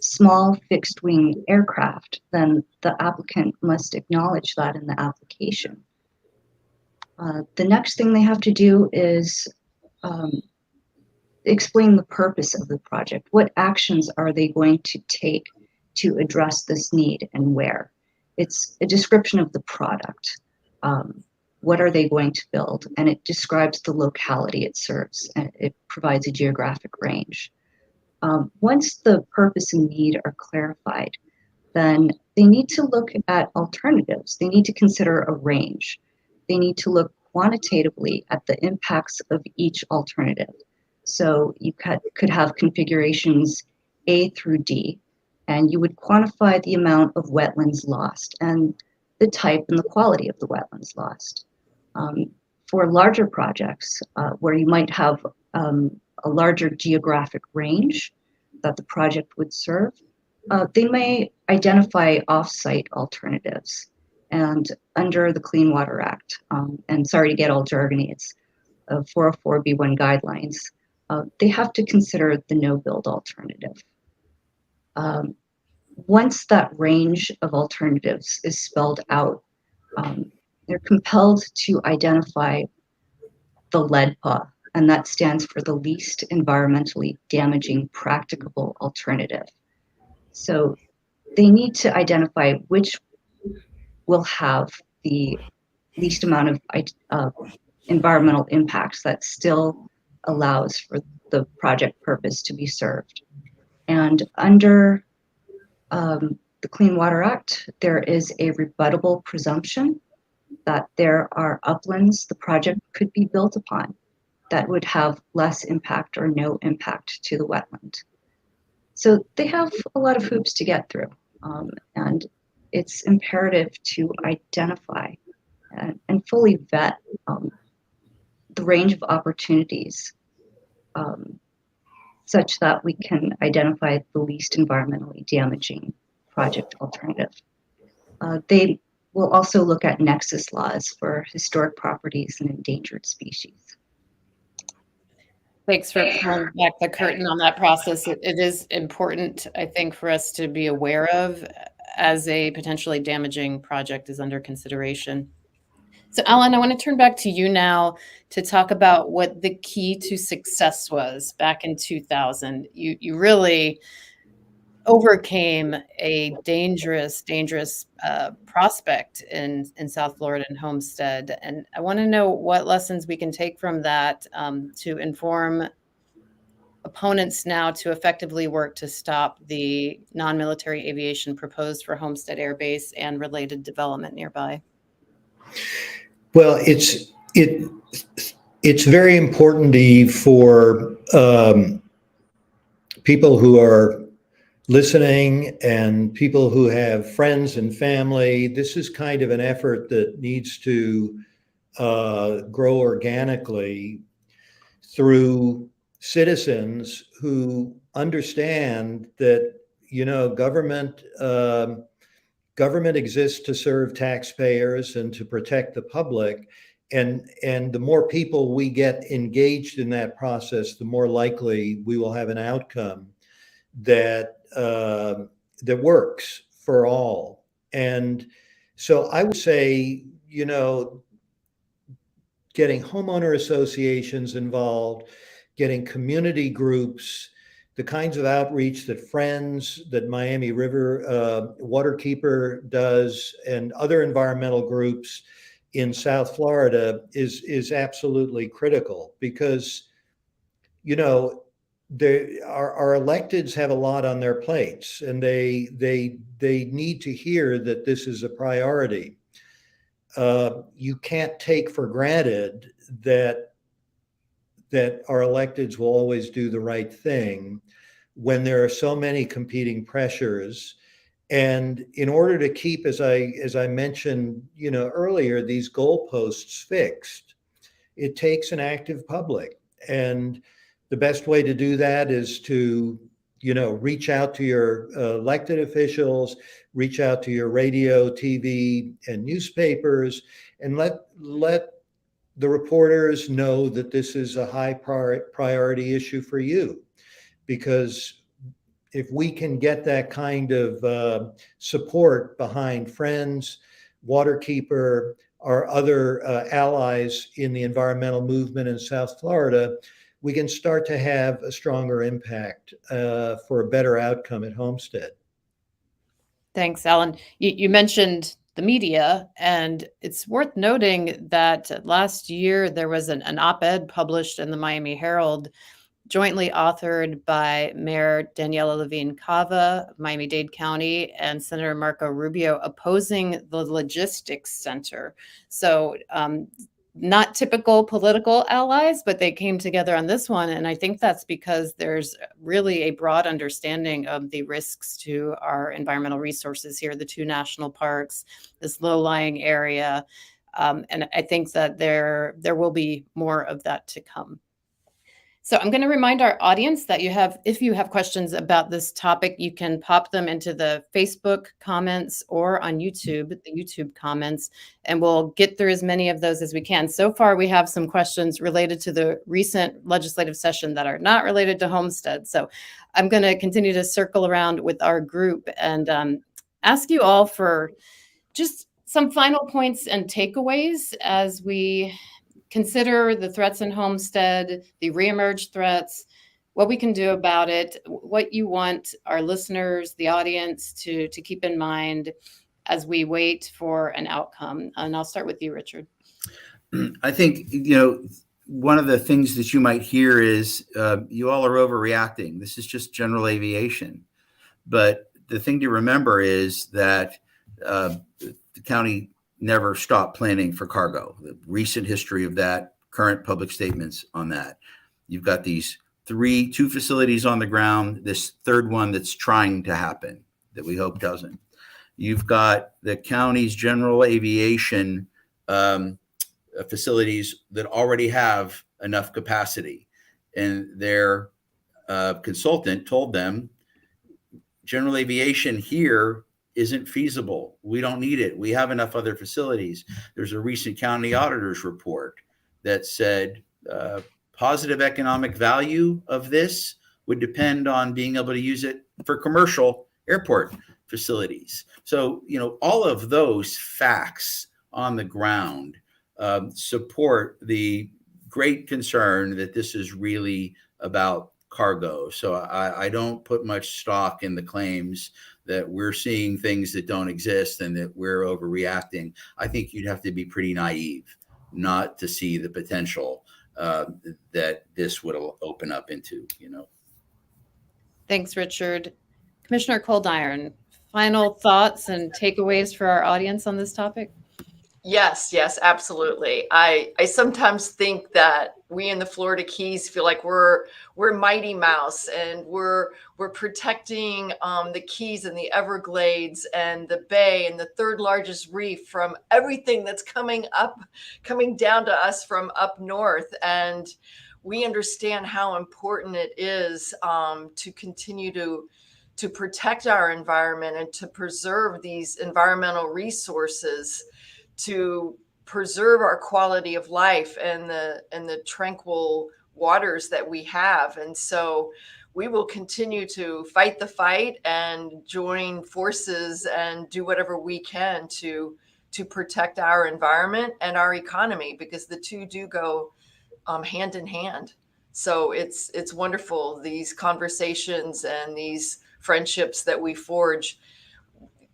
small fixed wing aircraft, then the applicant must acknowledge that in the application. The next thing they have to do is explain the purpose of the project. What actions are they going to take to address this need and where? It's a description of the product. What are they going to build? And it describes the locality it serves, and it provides a geographic range. Once the purpose and need are clarified, then they need to look at alternatives. They need to consider a range. They need to look quantitatively at the impacts of each alternative. So you could have configurations A through D, and you would quantify the amount of wetlands lost and the type and the quality of the wetlands lost. For larger projects where you might have a larger geographic range that the project would serve, they may identify off-site alternatives. And under the Clean Water Act, and sorry to get all jargony, it's 404B1 guidelines, they have to consider the no-build alternative. Once that range of alternatives is spelled out, they're compelled to identify the LEDPA, and that stands for the least environmentally damaging practicable alternative. So they need to identify which will have the least amount of environmental impacts that still allows for the project purpose to be served. And under the Clean Water Act, there is a rebuttable presumption that there are uplands the project could be built upon that would have less impact or no impact to the wetland. So they have a lot of hoops to get through, and it's imperative to identify and fully vet the range of opportunities such that we can identify the least environmentally damaging project alternative. They will also look at nexus laws for historic properties and endangered species. Thanks for pulling back the curtain on that process. It is important, I think, for us to be aware of as a potentially damaging project is under consideration. So, Alan, I want to turn back to you now to talk about what the key to success was back in 2000. You really overcame a dangerous prospect in South Florida and Homestead. And I want to know what lessons we can take from that to inform opponents now to effectively work to stop the non-military aviation proposed for Homestead Air Base and related development nearby. Well, it's very important, Eve, for people who are listening and people who have friends and family. This is kind of an effort that needs to grow organically through citizens who understand that, government government exists to serve taxpayers and to protect the public. And the more people we get engaged in that process, the more likely we will have an outcome that that works for all. And so I would say, getting homeowner associations involved, getting community groups, the kinds of outreach that Friends, that Miami River Waterkeeper does, and other environmental groups in South Florida is absolutely critical, because our electeds have a lot on their plates, and they need to hear that this is a priority. You can't take for granted that our electeds will always do the right thing when there are so many competing pressures. And in order to keep, as I mentioned, earlier, these goalposts fixed, it takes an active public. And the best way to do that is to, reach out to your elected officials, reach out to your radio, TV, and newspapers, and let the reporters know that this is a high priority issue for you. Because if we can get that kind of support behind Friends, Waterkeeper, our other allies in the environmental movement in South Florida, we can start to have a stronger impact for a better outcome at Homestead. Thanks, Alan. You mentioned the media, and it's worth noting that last year there was an op-ed published in the Miami Herald, jointly authored by Mayor Daniela Levine Cava of Miami-Dade County and Senator Marco Rubio, opposing the logistics center. So not typical political allies, but they came together on this one. And I think that's because there's really a broad understanding of the risks to our environmental resources here, the 2 national parks, this low-lying area. And I think that there will be more of that to come. So I'm going to remind our audience that if you have questions about this topic, you can pop them into the Facebook comments or on YouTube, the YouTube comments, and we'll get through as many of those as we can. So far, we have some questions related to the recent legislative session that are not related to Homestead. So I'm going to continue to circle around with our group and ask you all for just some final points and takeaways as we consider the threats in Homestead, the reemerged threats, what we can do about it, what you want our listeners, the audience to keep in mind as we wait for an outcome. And I'll start with you, Richard. I think, one of the things that you might hear is you all are overreacting. This is just general aviation. But the thing to remember is that the county never stopped planning for cargo. The recent history of that, current public statements on that. You've got these 2 facilities on the ground, this third one that's trying to happen that we hope doesn't. You've got the county's general aviation facilities that already have enough capacity. And their consultant told them, general aviation here isn't feasible. We don't need it. We have enough other facilities. There's a recent county auditor's report that said positive economic value of this would depend on being able to use it for commercial airport facilities. So, all of those facts on the ground support the great concern that this is really about cargo. So I don't put much stock in the claims that we're seeing things that don't exist and that we're overreacting. I think you'd have to be pretty naive not to see the potential that this would open up into, Thanks, Richard. Commissioner Coldiron, final thoughts and takeaways for our audience on this topic? Yes, absolutely. I sometimes think that we in the Florida Keys feel like we're Mighty Mouse, and we're protecting the Keys and the Everglades and the Bay and the 3rd largest reef from everything that's coming down to us from up north. And we understand how important it is to continue to to protect our environment and to preserve these environmental resources, to preserve our quality of life and the tranquil waters that we have. And so we will continue to fight the fight and join forces and do whatever we can to protect our environment and our economy, because the two do go hand in hand. So it's wonderful, these conversations and these friendships that we forge.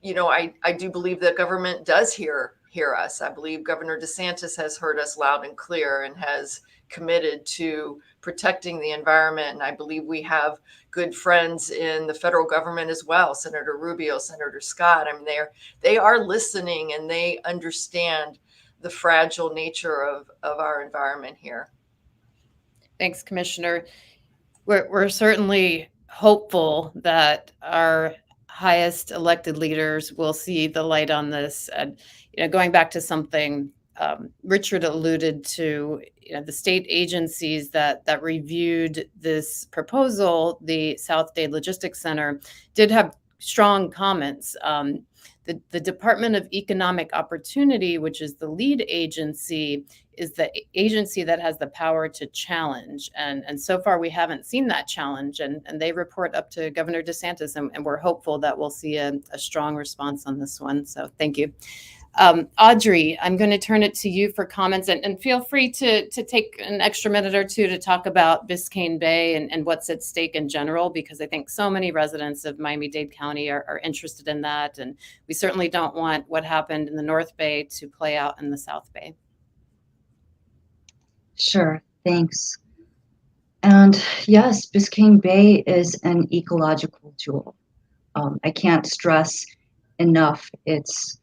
I do believe that government does hear us. I believe Governor DeSantis has heard us loud and clear and has committed to protecting the environment. And I believe we have good friends in the federal government as well. Senator Rubio, Senator Scott. I mean, they are listening and they understand the fragile nature of our environment here. Thanks, Commissioner. We're certainly hopeful that our highest elected leaders will see the light on this. And going back to something Richard alluded to, the state agencies that reviewed this proposal, the South Dade Logistics Center, did have strong comments. The Department of Economic Opportunity, which is the lead agency, is the agency that has the power to challenge. And so far, we haven't seen that challenge. And they report up to Governor DeSantis, and we're hopeful that we'll see a strong response on this one. So thank you. Audrey, I'm going to turn it to you for comments, and feel free to take an extra minute or two to talk about Biscayne Bay and what's at stake in general, because I think so many residents of Miami-Dade County are interested in that. And we certainly don't want what happened in the North Bay to play out in the South Bay. Sure, thanks. And yes, Biscayne Bay is an ecological jewel. I can't stress enough its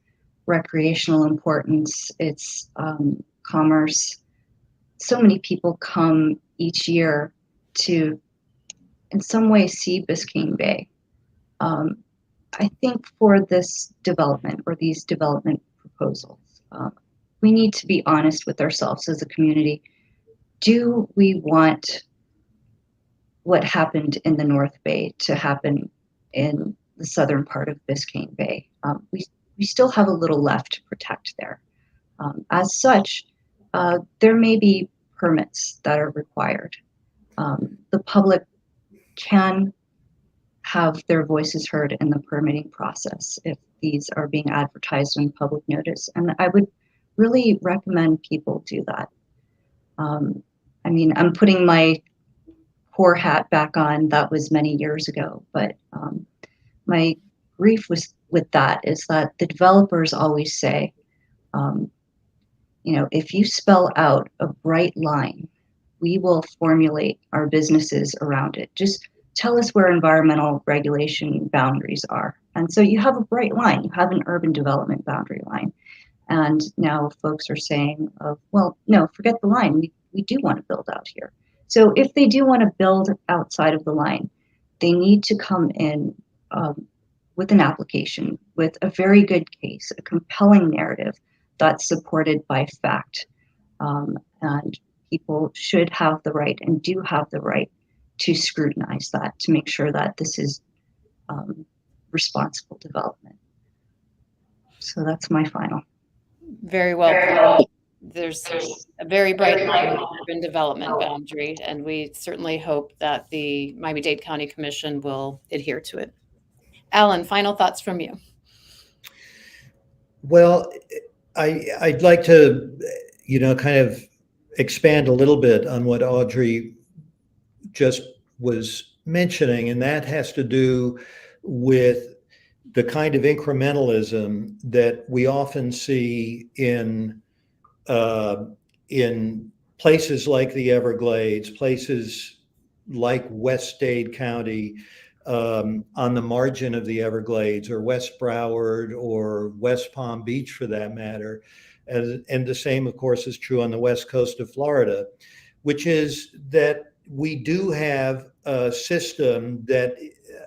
recreational importance, its commerce. So many people come each year to, in some way, see Biscayne Bay. I think for this development or these development proposals, we need to be honest with ourselves as a community. Do we want what happened in the North Bay to happen in the southern part of Biscayne Bay? We still have a little left to protect there. As such, there may be permits that are required. The public can have their voices heard in the permitting process if these are being advertised in public notice. And I would really recommend people do that. I mean, I'm putting my poor hat back on. That was many years ago, but my grief with that is that the developers always say, if you spell out a bright line, we will formulate our businesses around it. Just tell us where environmental regulation boundaries are. And so you have a bright line, you have an urban development boundary line. And now folks are saying, well, no, forget the line. We do want to build out here. So if they do want to build outside of the line, they need to come in with an application, with a very good case, a compelling narrative that's supported by fact. And people should have the right and do have the right to scrutinize that, to make sure that this is responsible development. So that's my final. Very well. There's a very bright line in the urban development boundary, and we certainly hope that the Miami-Dade County Commission will adhere to it. Alan, final thoughts from you. Well, I'd like to, kind of expand a little bit on what Audrey just was mentioning, and that has to do with the kind of incrementalism that we often see in places like the Everglades, places like West Dade County, on the margin of the Everglades, or West Broward, or West Palm Beach for that matter. And the same, of course, is true on the west coast of Florida, which is that we do have a system that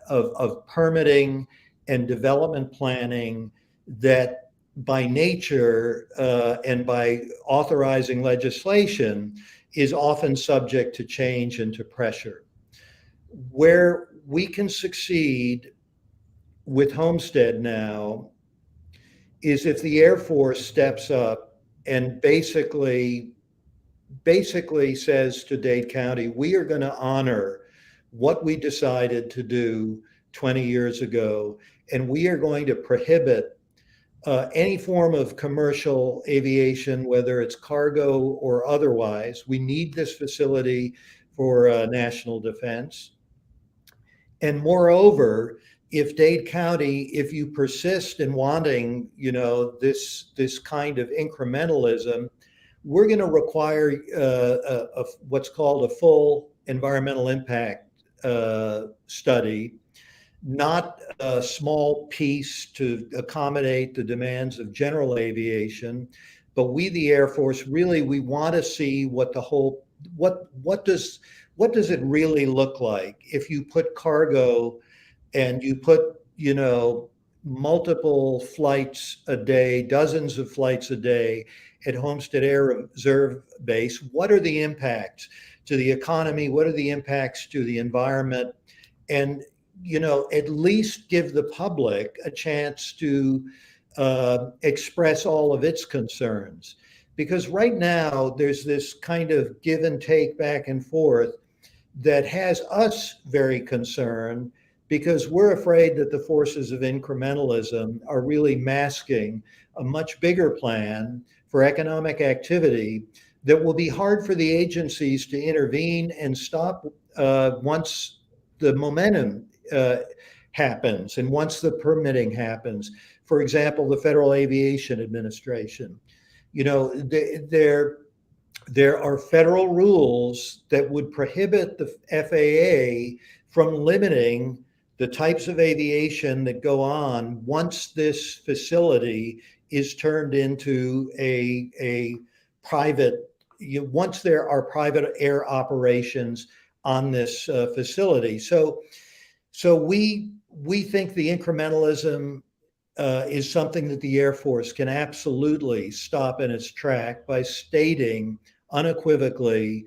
of permitting and development planning that by nature and by authorizing legislation is often subject to change and to pressure. Where we can succeed with Homestead now is if the Air Force steps up and basically says to Dade County, we are going to honor what we decided to do 20 years ago, and we are going to prohibit any form of commercial aviation, whether it's cargo or otherwise. We need this facility for national defense. And moreover, if Dade County, if you persist in wanting, this kind of incrementalism, we're going to require what's called a full environmental impact study, not a small piece to accommodate the demands of general aviation, but we, the Air Force, really, we want to see what does it really look like if you put cargo and you put, multiple flights a day, dozens of flights a day at Homestead Air Reserve Base? What are the impacts to the economy? What are the impacts to the environment? And, at least give the public a chance to express all of its concerns. Because right now there's this kind of give and take back and forth that has us very concerned, because we're afraid that the forces of incrementalism are really masking a much bigger plan for economic activity that will be hard for the agencies to intervene and stop once the momentum happens and once the permitting happens. For example, the Federal Aviation Administration. There are federal rules that would prohibit the FAA from limiting the types of aviation that go on once this facility is turned into a private, once there are private air operations on this facility. So we think the incrementalism is something that the Air Force can absolutely stop in its track by stating unequivocally,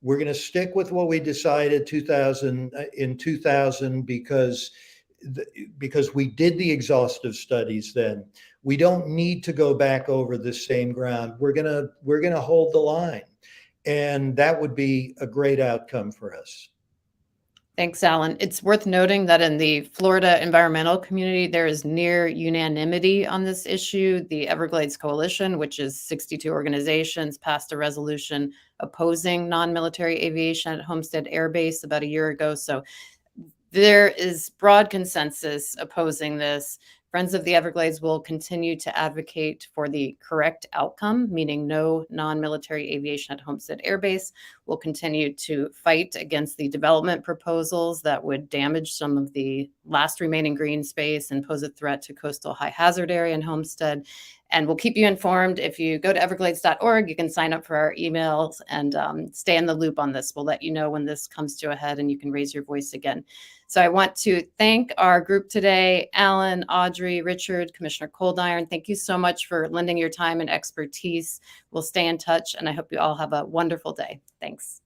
we're going to stick with what we decided in 2000 because we did the exhaustive studies then. We don't need to go back over the same ground. We're going to hold the line, and that would be a great outcome for us. Thanks, Alan. It's worth noting that in the Florida environmental community, there is near unanimity on this issue. The Everglades Coalition, which is 62 organizations, passed a resolution opposing non-military aviation at Homestead Air Base about a year ago. So there is broad consensus opposing this. Friends of the Everglades will continue to advocate for the correct outcome, meaning no non-military aviation at Homestead Air Base. We'll continue to fight against the development proposals that would damage some of the last remaining green space and pose a threat to coastal high hazard area in Homestead. And we'll keep you informed. If you go to everglades.org, you can sign up for our emails and stay in the loop on this. We'll let you know when this comes to a head and you can raise your voice again. So I want to thank our group today, Alan, Audrey, Richard, Commissioner Coldiron. Thank you so much for lending your time and expertise. We'll stay in touch, and I hope you all have a wonderful day. Thanks.